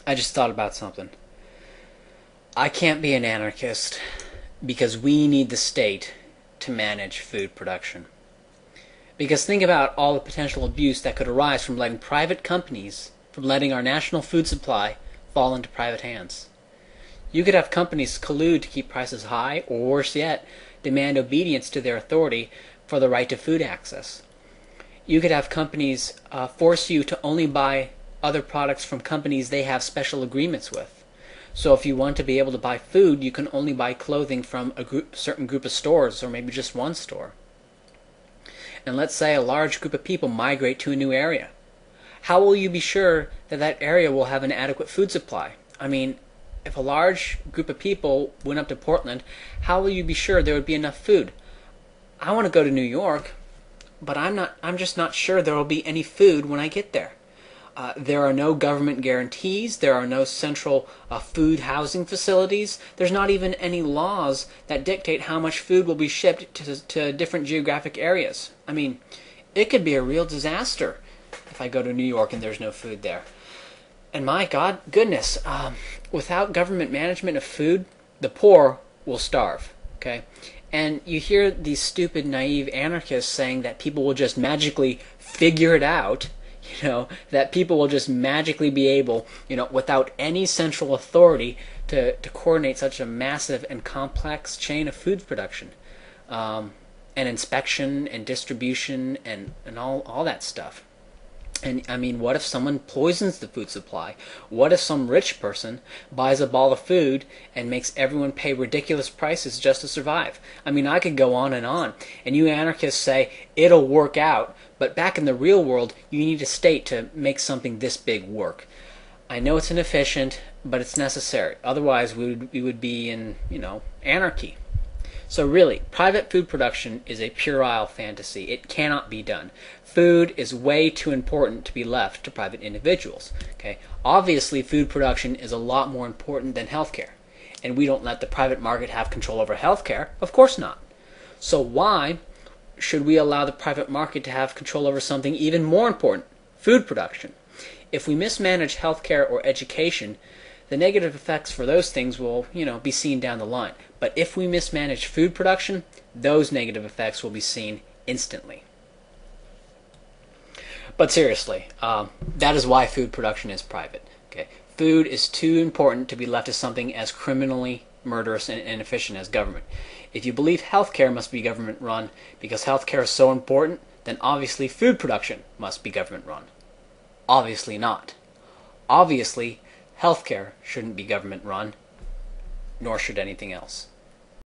I just thought about something. I can't be an anarchist because we need the state to manage food production. Because think about all the potential abuse that could arise from letting private companies, from letting our national food supply fall into private hands. You could have companies collude to keep prices high, or worse yet, demand obedience to their authority for the right to food access. You could have companies force you to only buy other products from companies they have special agreements with. So if you want to be able to buy food, you can only buy clothing from a certain group of stores, or maybe just one store. And let's say a large group of people migrate to a new area. How will you be sure that that area will have an adequate food supply? I mean, if a large group of people went up to Portland, how will you be sure there would be enough food? I want to go to New York, but I'm just not sure there will be any food when I get there. There are no government guarantees. There are no central food housing facilities. There's not even any laws that dictate how much food will be shipped to different geographic areas. I mean, it could be a real disaster if I go to New York and there's no food there. And my God, goodness, without government management of food, the poor will starve. Okay, and you hear these stupid, naive anarchists saying that people will just magically figure it out. That people will just magically be able, without any central authority, to coordinate such a massive and complex chain of food production, and inspection and distribution and all that stuff. And I mean, what if someone poisons the food supply? What if some rich person buys a ball of food and makes everyone pay ridiculous prices just to survive? I mean, I could go on, and you anarchists say it'll work out, but back in the real world, you need a state to make something this big work. I know it's inefficient, but it's necessary. Otherwise, we would be in, anarchy. So really, private food production is a puerile fantasy. It cannot be done. Food is way too important to be left to private individuals. Okay? Obviously, food production is a lot more important than healthcare. And we don't let the private market have control over healthcare. Of course not. So why should we allow the private market to have control over something even more important, food production? If we mismanage healthcare or education, the negative effects for those things will, be seen down the line. But if we mismanage food production, those negative effects will be seen instantly. But seriously, that is why food production is private. Okay? Food is too important to be left to something as criminally murderous and inefficient as government. If you believe healthcare must be government run because healthcare is so important, then obviously food production must be government run. Obviously not. Obviously, healthcare shouldn't be government run, nor should anything else.